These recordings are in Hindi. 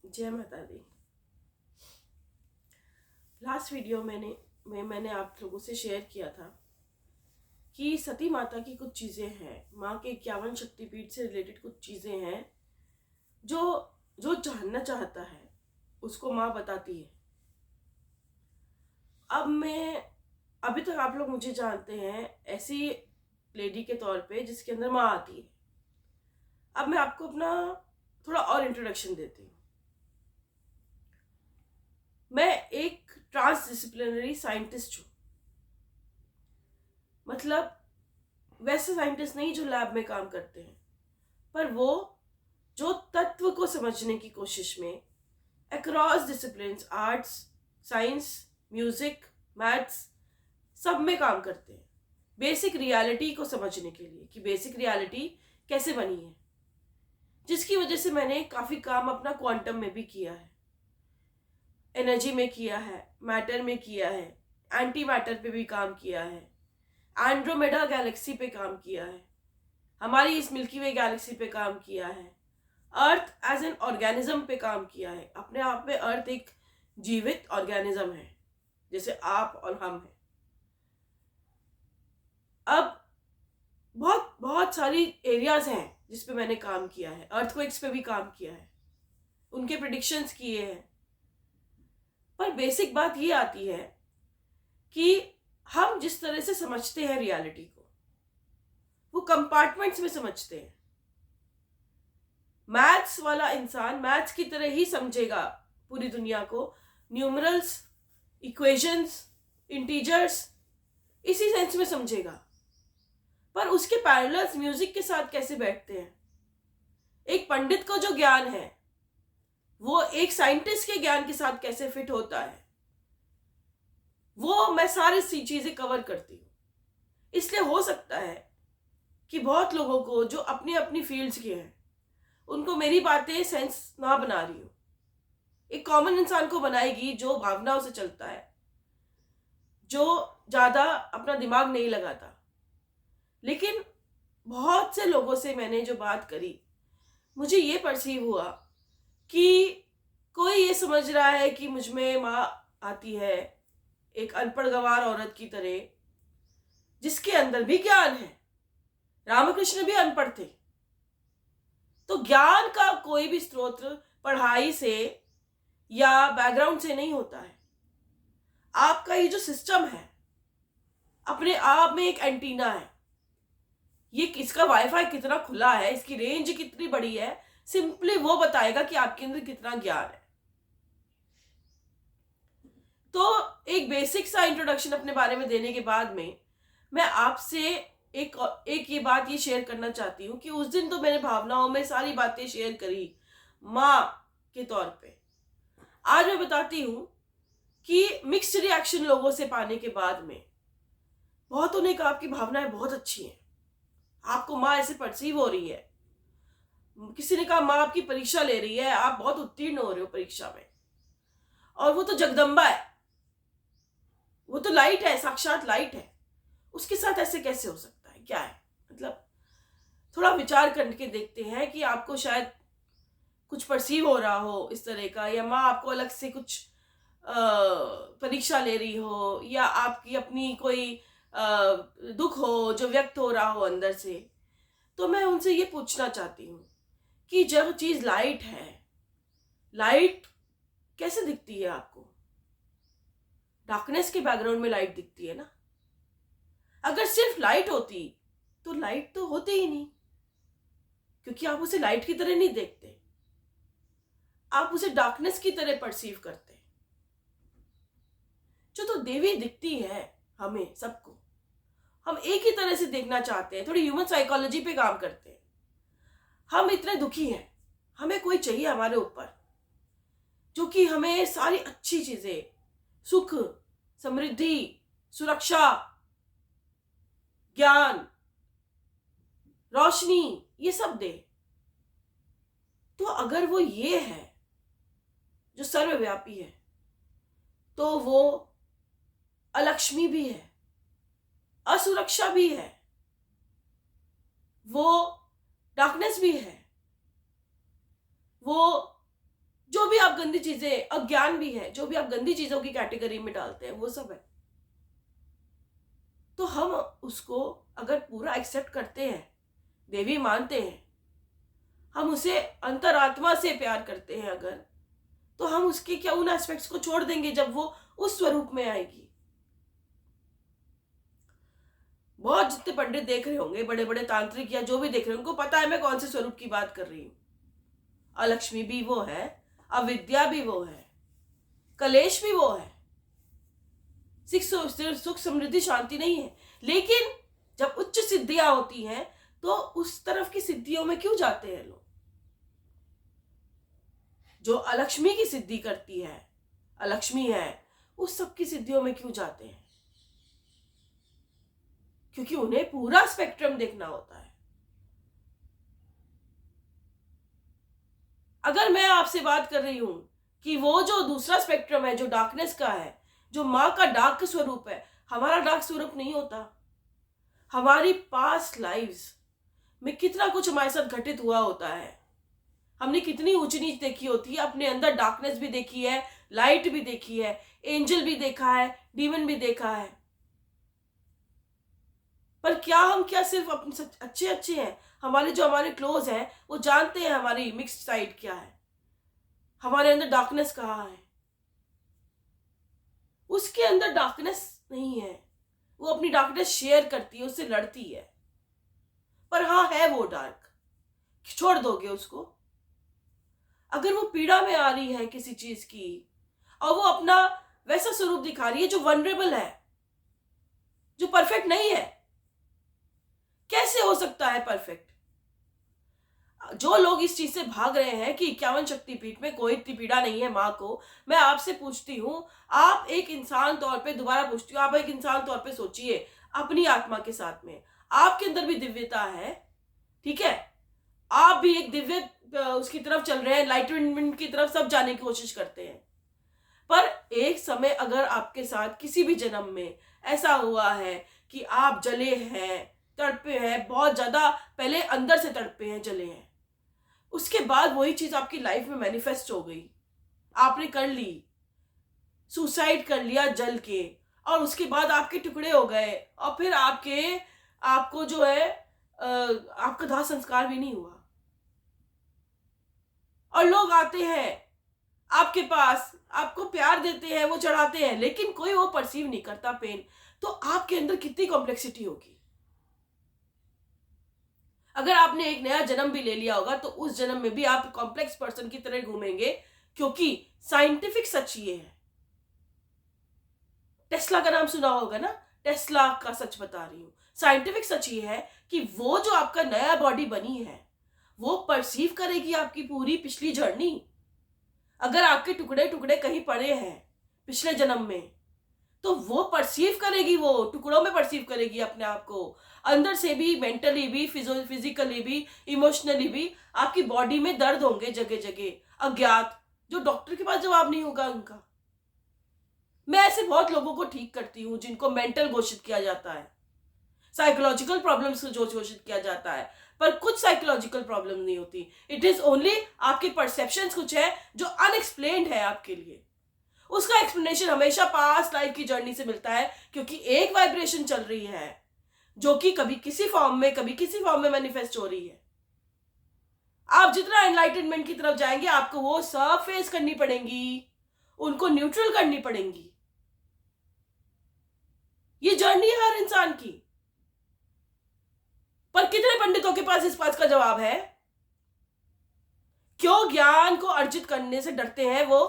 जय माता दी। लास्ट वीडियो में मैंने आप लोगों से शेयर किया था कि सती माता की कुछ चीज़ें हैं, माँ के 51 शक्तिपीठ से रिलेटेड कुछ चीज़ें हैं जो जो जानना चाहता है उसको माँ बताती है। अभी तक आप लोग मुझे जानते हैं ऐसी लेडी के तौर पे जिसके अंदर माँ आती है। अब मैं आपको अपना थोड़ा और इंट्रोडक्शन देती हूँ। मैं एक ट्रांसडिसिप्लिनरी साइंटिस्ट हूँ। मतलब वैसे साइंटिस्ट नहीं जो लैब में काम करते हैं, पर वो जो तत्व को समझने की कोशिश में across disciplines, arts, science, music, maths, सब में काम करते हैं बेसिक रियलिटी को समझने के लिए कि बेसिक रियलिटी कैसे बनी है। जिसकी वजह से मैंने काफ़ी काम अपना क्वांटम में भी किया है, एनर्जी में किया है, मैटर में किया है, एंटी मैटर पे भी काम किया है, एंड्रोमेडा गैलेक्सी पे काम किया है, हमारी इस मिल्की वे गैलेक्सी पे काम किया है, अर्थ एज एन ऑर्गेनिज्म पे काम किया है। अपने आप में अर्थ एक जीवित ऑर्गेनिज्म है, जैसे आप और हम हैं। अब बहुत बहुत सारी एरियाज हैं जिस पे मैंने काम किया है। अर्थक्वेक्स पे भी काम किया है, उनके प्रिडिक्शंस किए हैं। पर बेसिक बात ये आती है कि हम जिस तरह से समझते हैं रियलिटी को, वो कंपार्टमेंट्स में समझते हैं। मैथ्स वाला इंसान मैथ्स की तरह ही समझेगा पूरी दुनिया को, न्यूमरल्स, इक्वेशंस, इंटीजर्स, इसी सेंस में समझेगा। पर उसके पैरेलल्स म्यूजिक के साथ कैसे बैठते हैं? एक पंडित को जो ज्ञान है वो एक साइंटिस्ट के ज्ञान के साथ कैसे फिट होता है, वो मैं सारी सी चीजें कवर करती हूँ। इसलिए हो सकता है कि बहुत लोगों को जो अपनी अपनी फील्ड्स के हैं उनको मेरी बातें सेंस ना बना रही हो। एक कॉमन इंसान को बनाएगी जो भावनाओं से चलता है, जो ज्यादा अपना दिमाग नहीं लगाता। लेकिन बहुत से लोगों से मैंने जो बात करी, मुझे ये परसीव हुआ कि कोई ये समझ रहा है कि मुझ में माँ आती है एक अनपढ़ गंवार औरत की तरह, जिसके अंदर भी ज्ञान है। रामकृष्ण भी अनपढ़ थे। तो ज्ञान का कोई भी स्रोत पढ़ाई से या बैकग्राउंड से नहीं होता है। आपका ये जो सिस्टम है अपने आप में एक एंटीना है। ये इसका वाईफाई कितना खुला है, इसकी रेंज कितनी बड़ी है, सिंपली वो बताएगा कि आपके अंदर कितना ज्ञान है। तो एक बेसिक सा इंट्रोडक्शन अपने बारे में देने के बाद में मैं आपसे एक ये बात ये शेयर करना चाहती हूँ कि उस दिन तो मैंने भावनाओं में सारी बातें शेयर करी माँ के तौर पे। आज मैं बताती हूँ कि मिक्स्ड रिएक्शन लोगों से पाने के बाद में बहुतों ने कहा आपकी भावनाएं बहुत अच्छी हैं, आपको माँ ऐसे परसीव हो रही है। किसी ने कहा माँ आपकी परीक्षा ले रही है, आप बहुत उत्तीर्ण हो रहे हो परीक्षा में, और वो तो जगदम्बा है, वो तो लाइट है, साक्षात लाइट है, उसके साथ ऐसे कैसे हो सकता है, क्या है? मतलब थोड़ा विचार करके देखते हैं कि आपको शायद कुछ परसीव हो रहा हो इस तरह का, या माँ आपको अलग से कुछ परीक्षा ले रही हो, या आपकी अपनी कोई दुख हो जो व्यक्त हो रहा हो अंदर से। तो मैं उनसे ये पूछना चाहती हूँ कि जब चीज लाइट है, लाइट कैसे दिखती है आपको? डार्कनेस के बैकग्राउंड में लाइट दिखती है ना। अगर सिर्फ लाइट होती तो लाइट तो होती ही नहीं, क्योंकि आप उसे लाइट की तरह नहीं देखते, आप उसे डार्कनेस की तरह परसीव करते हैं। जो तो देवी दिखती है हमें सबको, हम एक ही तरह से देखना चाहते हैं। थोड़ी ह्यूमन साइकोलॉजी पे काम करते हैं। हम इतने दुखी हैं, हमें कोई चाहिए हमारे ऊपर जो कि हमें सारी अच्छी चीजें, सुख, समृद्धि, सुरक्षा, ज्ञान, रोशनी, ये सब दे। तो अगर वो ये है जो सर्वव्यापी है, तो वो अलक्ष्मी भी है, असुरक्षा भी है, वो डार्कनेस भी है, वो जो भी आप गंदी चीजें, अज्ञान भी है, जो भी आप गंदी चीजों की कैटेगरी में डालते हैं वो सब है। तो हम उसको अगर पूरा एक्सेप्ट करते हैं, देवी मानते हैं, हम उसे अंतरात्मा से प्यार करते हैं अगर, तो हम उसके क्या उन एस्पेक्ट्स को छोड़ देंगे जब वो उस स्वरूप में आएगी। बहुत जितने पंडित देख रहे होंगे, बड़े बड़े तांत्रिक या जो भी देख रहे होंगे, उनको पता है मैं कौन से स्वरूप की बात कर रही हूँ। अलक्ष्मी भी वो है, अविद्या भी वो है, कलेश भी वो है, सुख समृद्धि शांति नहीं है। लेकिन जब उच्च सिद्धियां होती हैं तो उस तरफ की सिद्धियों में क्यों जाते हैं लोग? जो अलक्ष्मी की सिद्धि करती है, अलक्ष्मी है, उस सब की सिद्धियों में क्यों जाते हैं? क्योंकि उन्हें पूरा स्पेक्ट्रम देखना होता है। अगर मैं आपसे बात कर रही हूं कि वो जो दूसरा स्पेक्ट्रम है, जो डार्कनेस का है, जो माँ का डार्क स्वरूप है, हमारा डार्क स्वरूप नहीं होता। हमारी पास्ट लाइव्स में कितना कुछ हमारे साथ घटित हुआ होता है, हमने कितनी ऊंच नीच देखी होती है, अपने अंदर डार्कनेस भी देखी है, लाइट भी देखी है, एंजल भी देखा है, डीमन भी देखा है। पर क्या सिर्फ अपने अच्छे हैं? हमारे क्लोज हैं वो जानते हैं हमारी मिक्स्ड साइड क्या है, हमारे अंदर डार्कनेस कहाँ है। उसके अंदर डार्कनेस नहीं है, वो अपनी डार्कनेस शेयर करती है, उससे लड़ती है। पर हाँ, है वो डार्क, छोड़ दोगे उसको? अगर वो पीड़ा में आ रही है किसी चीज की और वो अपना वैसा स्वरूप दिखा रही है जो वनरेबल है, जो परफेक्ट नहीं है, कैसे हो सकता है परफेक्ट? जो लोग इस चीज से भाग रहे हैं कि 51 शक्तिपीठ में कोई इतनी पीड़ा नहीं है माँ को, मैं आपसे पूछती हूँ, आप एक इंसान तौर पे, दोबारा पूछती हूँ, आप एक इंसान तौर पे सोचिए अपनी आत्मा के साथ में, आपके अंदर भी दिव्यता है, ठीक है, आप भी एक दिव्य उसकी तरफ चल रहे हैं, एनलाइटमेंट की तरफ सब जाने की कोशिश करते हैं। पर एक समय अगर आपके साथ किसी भी जन्म में ऐसा हुआ है कि आप जले हैं, तड़पे हैं, बहुत ज्यादा पहले अंदर से तड़पे हैं, जले हैं, उसके बाद वही चीज आपकी लाइफ में मैनिफेस्ट हो गई, आपने कर ली, सुसाइड कर लिया जल के, और उसके बाद आपके टुकड़े हो गए, और फिर आपको जो है आपका दाह संस्कार भी नहीं हुआ, और लोग आते हैं आपके पास, आपको प्यार देते हैं, वो चढ़ाते हैं, लेकिन कोई वो परसीव नहीं करता पेन। तो आपके अंदर कितनी कॉम्प्लेक्सिटी होगी। अगर आपने एक नया जन्म भी ले लिया होगा तो उस जन्म में भी आप कॉम्प्लेक्स पर्सन की तरह घूमेंगे, क्योंकि साइंटिफिक सच ये है। टेस्ला का नाम सुना होगा ना, टेस्ला का सच बता रही हूं। साइंटिफिक सच ये है कि वो जो आपका नया बॉडी बनी है वो परसीव करेगी आपकी पूरी पिछली जर्नी। अगर आपके टुकड़े टुकड़े कहीं पड़े हैं पिछले जन्म में, तो वो परसीव करेगी, वो टुकड़ों में परसीव करेगी अपने आप को, अंदर से भी, मेंटली भी, फिजिकली भी, इमोशनली भी। आपकी बॉडी में दर्द होंगे जगह जगह अज्ञात, जो डॉक्टर के पास जवाब नहीं होगा उनका। मैं ऐसे बहुत लोगों को ठीक करती हूँ जिनको मेंटल घोषित किया जाता है, साइकोलॉजिकल प्रॉब्लम्स को जो घोषित किया जाता है, पर कुछ साइकोलॉजिकल प्रॉब्लम नहीं होती। इट इज ओनली आपके परसेप्शंस कुछ है जो अनएक्सप्लेन्ड है आपके लिए। उसका एक्सप्लेनेशन हमेशा पास्ट लाइफ की जर्नी से मिलता है, क्योंकि एक वाइब्रेशन चल रही है जो कि कभी किसी फॉर्म में, कभी किसी फॉर्म में मैनिफेस्ट हो रही है। आप जितना एनलाइटनमेंट की तरफ जाएंगे आपको वो सब फेस करनी पड़ेंगी, उनको न्यूट्रल करनी पड़ेंगी। ये जर्नी है हर इंसान की। पर कितने पंडितों के पास इस बात का जवाब है? क्यों ज्ञान को अर्जित करने से डरते हैं वो?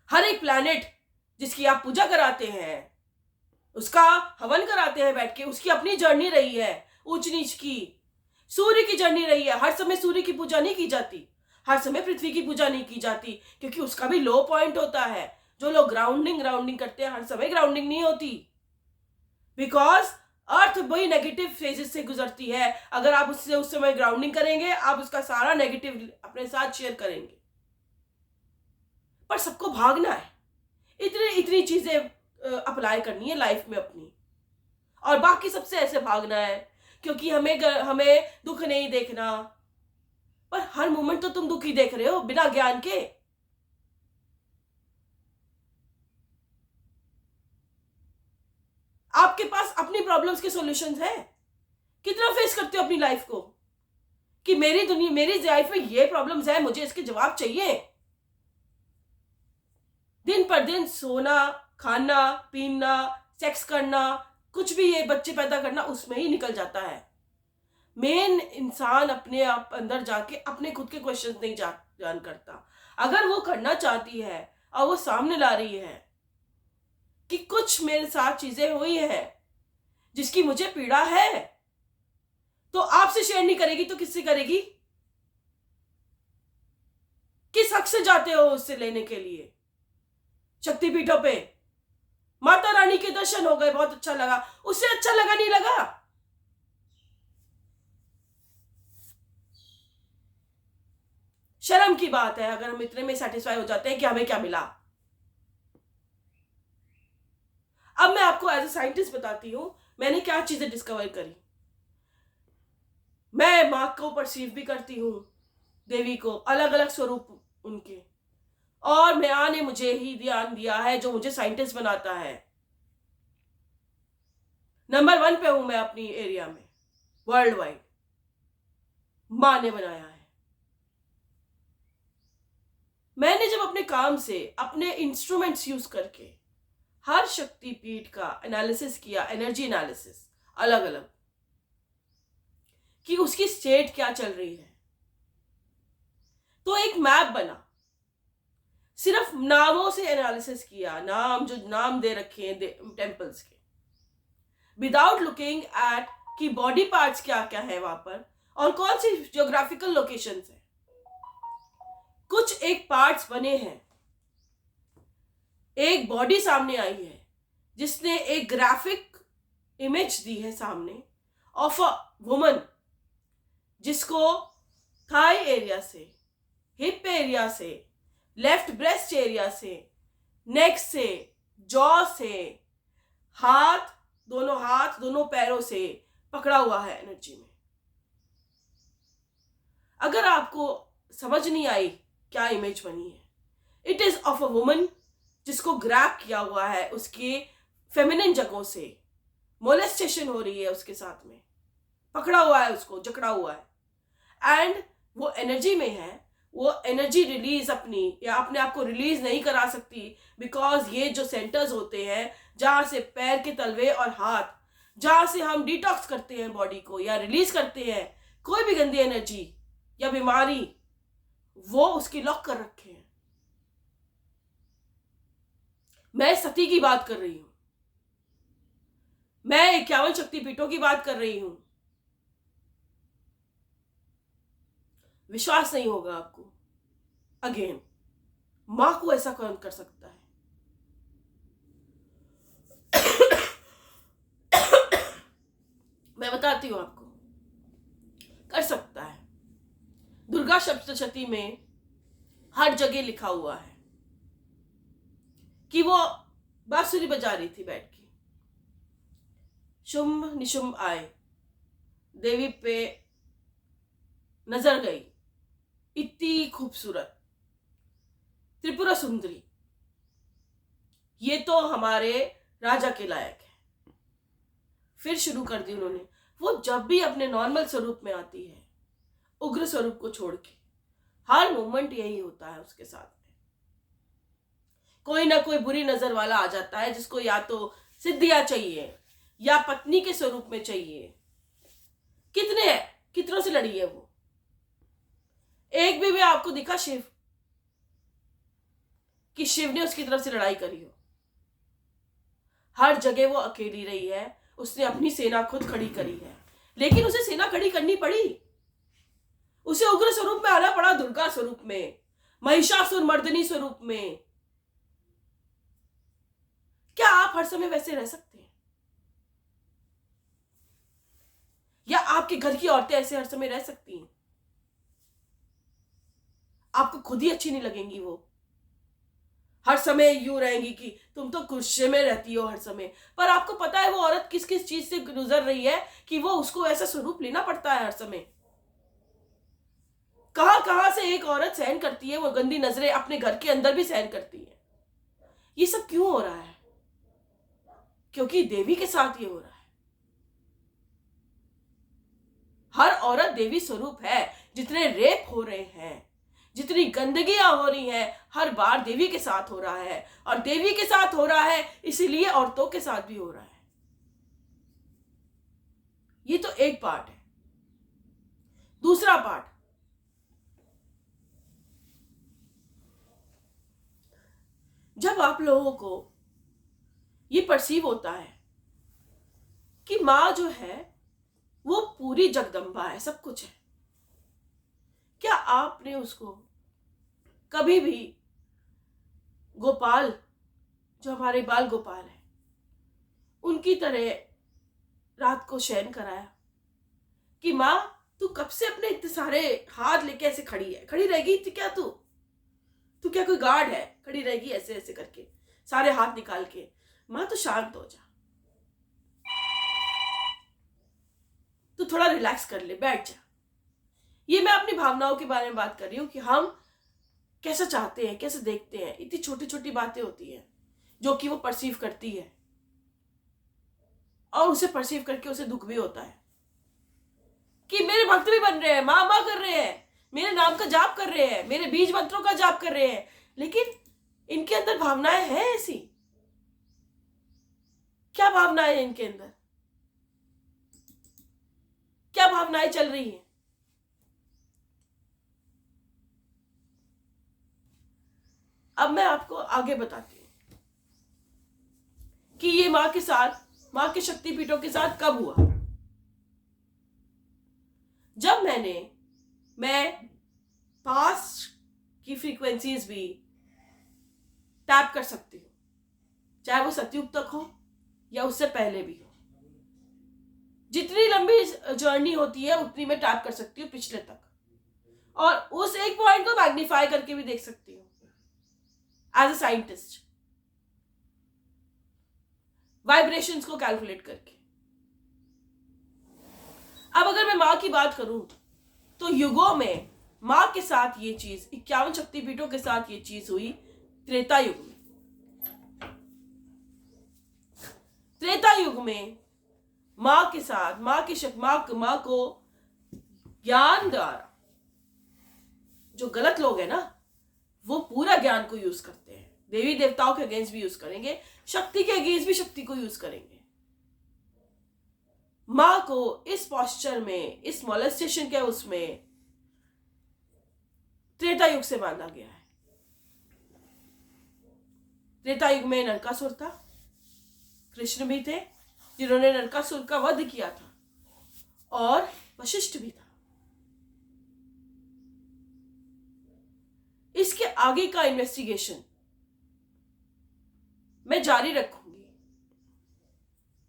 हर एक प्लैनेट जिसकी आप पूजा कराते हैं, उसका हवन कराते हैं बैठ के, उसकी अपनी जर्नी रही है ऊंच नीच की। सूर्य की जर्नी रही है, हर समय सूर्य की पूजा नहीं की जाती, हर समय पृथ्वी की पूजा नहीं की जाती, क्योंकि उसका भी लो पॉइंट होता है। जो लोग ग्राउंडिंग करते हैं, हर समय ग्राउंडिंग नहीं होती, बिकॉज अर्थ वही नेगेटिव फेजेस से गुजरती है। अगर आप उससे उस समय ग्राउंडिंग करेंगे, आप उसका सारा नेगेटिव अपने साथ शेयर करेंगे। पर सबको भागना है, इतनी चीजें अप्लाई करनी है लाइफ में अपनी, और बाकी सबसे ऐसे भागना है क्योंकि हमें दुख नहीं देखना, पर हर मोमेंट तो तुम दुखी देख रहे हो बिना ज्ञान के। आपके पास अपनी प्रॉब्लम्स के सॉल्यूशंस है? कितना फेस करते हो अपनी लाइफ को कि मेरी दुनिया, मेरी लाइफ में ये प्रॉब्लम्स है, मुझे इसके जवाब चाहिए। दिन पर दिन सोना, खाना, पीना, सेक्स करना, कुछ भी, ये बच्चे पैदा करना, उसमें ही निकल जाता है। मेन इंसान अपने आप अंदर जाके अपने खुद के क्वेश्चन नहीं जान करता। अगर वो करना चाहती है और वो सामने ला रही है कि कुछ मेरे साथ चीजें हुई है जिसकी मुझे पीड़ा है, तो आपसे शेयर नहीं करेगी तो किससे करेगी? किस हक से जाते हो उससे लेने के लिए? शक्तिपीठों पे माता रानी के दर्शन हो गए, बहुत अच्छा लगा, उससे अच्छा लगा नहीं लगा? शर्म की बात है अगर हम इतने में सेटिस्फाई हो जाते हैं कि हमें क्या मिला। अब मैं आपको एज ए साइंटिस्ट बताती हूं मैंने क्या चीजें डिस्कवर करी। मैं माँ को परसीव भी करती हूँ, देवी को, अलग अलग स्वरूप उनके, और माँ ने मुझे ही ध्यान दिया है जो मुझे साइंटिस्ट बनाता है। नंबर 1 पे हूं मैं अपनी एरिया में, वर्ल्ड वाइड माँ ने बनाया है। मैंने जब अपने काम से, अपने इंस्ट्रूमेंट्स यूज करके हर शक्तिपीठ का एनालिसिस किया, एनर्जी एनालिसिस अलग अलग, कि उसकी स्टेट क्या चल रही है, तो एक मैप बना। सिर्फ नामों से एनालिसिस किया, नाम जो नाम दे रखे हैं टेम्पल्स के, विदाउट लुकिंग एट कि बॉडी पार्ट्स क्या क्या है वहां पर और कौन सी जियोग्राफिकल लोकेशंस है। कुछ एक पार्ट्स बने हैं, एक बॉडी सामने आई है जिसने एक ग्राफिक इमेज दी है सामने ऑफ अ वुमन, जिसको थाई एरिया से, हिप एरिया से, लेफ्ट ब्रेस्ट एरिया से, नेक से, जॉ से, हाथ दोनों पैरों से पकड़ा हुआ है एनर्जी में। अगर आपको समझ नहीं आई क्या इमेज बनी है, it is of a woman जिसको ग्रैब किया हुआ है उसके फेमिनिन जगहों से, मोलेस्टेशन हो रही है उसके साथ में, पकड़ा हुआ है, उसको जकड़ा हुआ है, एंड वो एनर्जी में है। वो एनर्जी रिलीज अपनी या अपने आप को रिलीज नहीं करा सकती, बिकॉज ये जो सेंटर्स होते हैं जहां से पैर के तलवे और हाथ, जहां से हम डिटॉक्स करते हैं बॉडी को या रिलीज करते हैं कोई भी गंदी एनर्जी या बीमारी, वो उसकी लॉक कर रखे हैं। मैं सती की बात कर रही हूं, मैं 51 शक्तिपीठों की बात कर रही हूं। विश्वास नहीं होगा आपको, अगेन मां को ऐसा कौन कर सकता है? मैं बताती हूं आपको, कर सकता है। दुर्गा सप्तशती में हर जगह लिखा हुआ है कि वो बांसुरी बजा रही थी बैठ के, शुंभ निशुंभ आए, देवी पे नजर गई, इतनी खूबसूरत त्रिपुरा सुंदरी, ये तो हमारे राजा के लायक है। फिर शुरू कर दी उन्होंने। वो जब भी अपने नॉर्मल स्वरूप में आती है, उग्र स्वरूप को छोड़ के, हर मोमेंट यही होता है उसके साथ में। कोई ना कोई बुरी नजर वाला आ जाता है जिसको या तो सिद्धियां चाहिए या पत्नी के स्वरूप में चाहिए। कितनों से लड़ी है वो? एक भी आपको दिखा शिव कि शिव ने उसकी तरफ से लड़ाई करी हो? हर जगह वो अकेली रही है, उसने अपनी सेना खुद खड़ी करी है, लेकिन उसे सेना खड़ी करनी पड़ी, उसे उग्र स्वरूप में आना पड़ा, दुर्गा स्वरूप में, महिषासुर मर्दिनी स्वरूप में। क्या आप हर समय वैसे रह सकते हैं? या आपके घर की औरतें ऐसे हर समय रह सकती हैं? आपको खुद ही अच्छी नहीं लगेंगी वो, हर समय यूं रहेंगी कि तुम तो गुस्से में रहती हो हर समय। पर आपको पता है वो औरत किस किस चीज से गुजर रही है कि वो उसको ऐसा स्वरूप लेना पड़ता है हर समय। कहां से एक औरत सहन करती है वो गंदी नजरें, अपने घर के अंदर भी सहन करती है। ये सब क्यों हो रहा है? क्योंकि देवी के साथ ये हो रहा है। हर औरत देवी स्वरूप है। जितने रेप हो रहे हैं, जितनी गंदगियां हो रही हैं, हर बार देवी के साथ हो रहा है। और देवी के साथ हो रहा है इसीलिए औरतों के साथ भी हो रहा है। ये तो एक पार्ट है। दूसरा पार्ट, जब आप लोगों को ये परसीव होता है कि मां जो है वो पूरी जगदम्बा है, सब कुछ है, क्या आपने उसको कभी भी गोपाल, जो हमारे बाल गोपाल है, उनकी तरह रात को शयन कराया कि मां तू कब से अपने इतने सारे हाथ लेके ऐसे खड़ी है? खड़ी रहेगी क्या तू क्या कोई गार्ड है? खड़ी रहेगी ऐसे ऐसे करके सारे हाथ निकाल के? मां तो शांत हो जा, तू थोड़ा रिलैक्स कर ले, बैठ जा। ये मैं अपनी भावनाओं के बारे में बात कर रही हूं कि हम कैसा चाहते हैं, कैसे देखते हैं। इतनी छोटी छोटी बातें होती हैं जो कि वो परसीव करती है, और उसे परसीव करके उसे दुख भी होता है कि मेरे भक्त भी बन रहे हैं, मां मां कर रहे हैं, मेरे नाम का जाप कर रहे हैं, मेरे बीज मंत्रों का जाप कर रहे हैं, लेकिन इनके अंदर भावनाएं हैं ऐसी। क्या भावनाएं हैं इनके अंदर? क्या भावनाएं चल रही हैं? अब मैं आपको आगे बताती हूं कि ये मां के साथ, मां के शक्तिपीठों के साथ कब हुआ। जब मैं पास्ट की फ्रीक्वेंसीज भी टैप कर सकती हूँ, चाहे वो सतयुग तक हो या उससे पहले भी हो। जितनी लंबी जर्नी होती है उतनी मैं टैप कर सकती हूँ पिछले तक, और उस एक पॉइंट को मैग्नीफाई करके भी देख सकती हूँ एज अ साइंटिस्ट, वाइब्रेशंस को कैलकुलेट करके। अब अगर मैं मां की बात करूं तो युगों में मां के साथ ये चीज, 51 शक्तिपीठों के साथ ये चीज हुई त्रेता युग में। त्रेता युग में मां के साथ, मां को ज्ञान द्वारा, जो गलत लोग हैं ना वो पूरा ज्ञान को यूज करते हैं, देवी देवताओं के अगेंस्ट भी यूज करेंगे, शक्ति के अगेंस्ट भी शक्ति को यूज करेंगे। मां को इस पॉस्चर में, इस मोलेस्टेशन के उसमें त्रेता युग से बांधा गया है। त्रेता युग में नरकासुर था, कृष्ण भी थे जिन्होंने नरकासुर का वध किया था, और वशिष्ठ भी था। इसके आगे का इन्वेस्टिगेशन मैं जारी रखूंगी।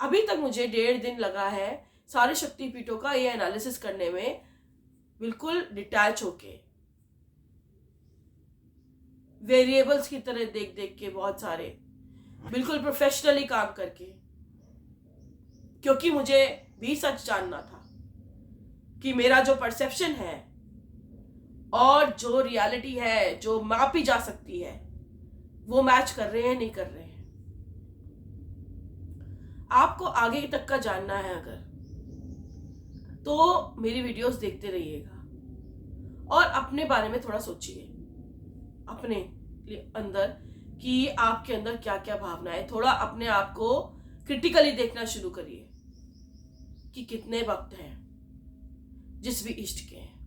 अभी तक मुझे 1.5 दिन लगा है सारे शक्तिपीठों का ये एनालिसिस करने में, बिल्कुल डिटैच होके, वेरिएबल्स की तरह देख देख के, बहुत सारे बिल्कुल प्रोफेशनली काम करके, क्योंकि मुझे भी सच जानना था कि मेरा जो परसेप्शन है और जो रियलिटी है, जो मापी जा सकती है, वो मैच कर रहे हैं नहीं कर रहे हैं। आपको आगे तक का जानना है अगर, तो मेरी वीडियोस देखते रहिएगा और अपने बारे में थोड़ा सोचिए, अपने अंदर कि आपके अंदर क्या क्या भावना है। थोड़ा अपने आप को क्रिटिकली देखना शुरू करिए कि कितने भक्त हैं जिस भी इष्ट के हैं।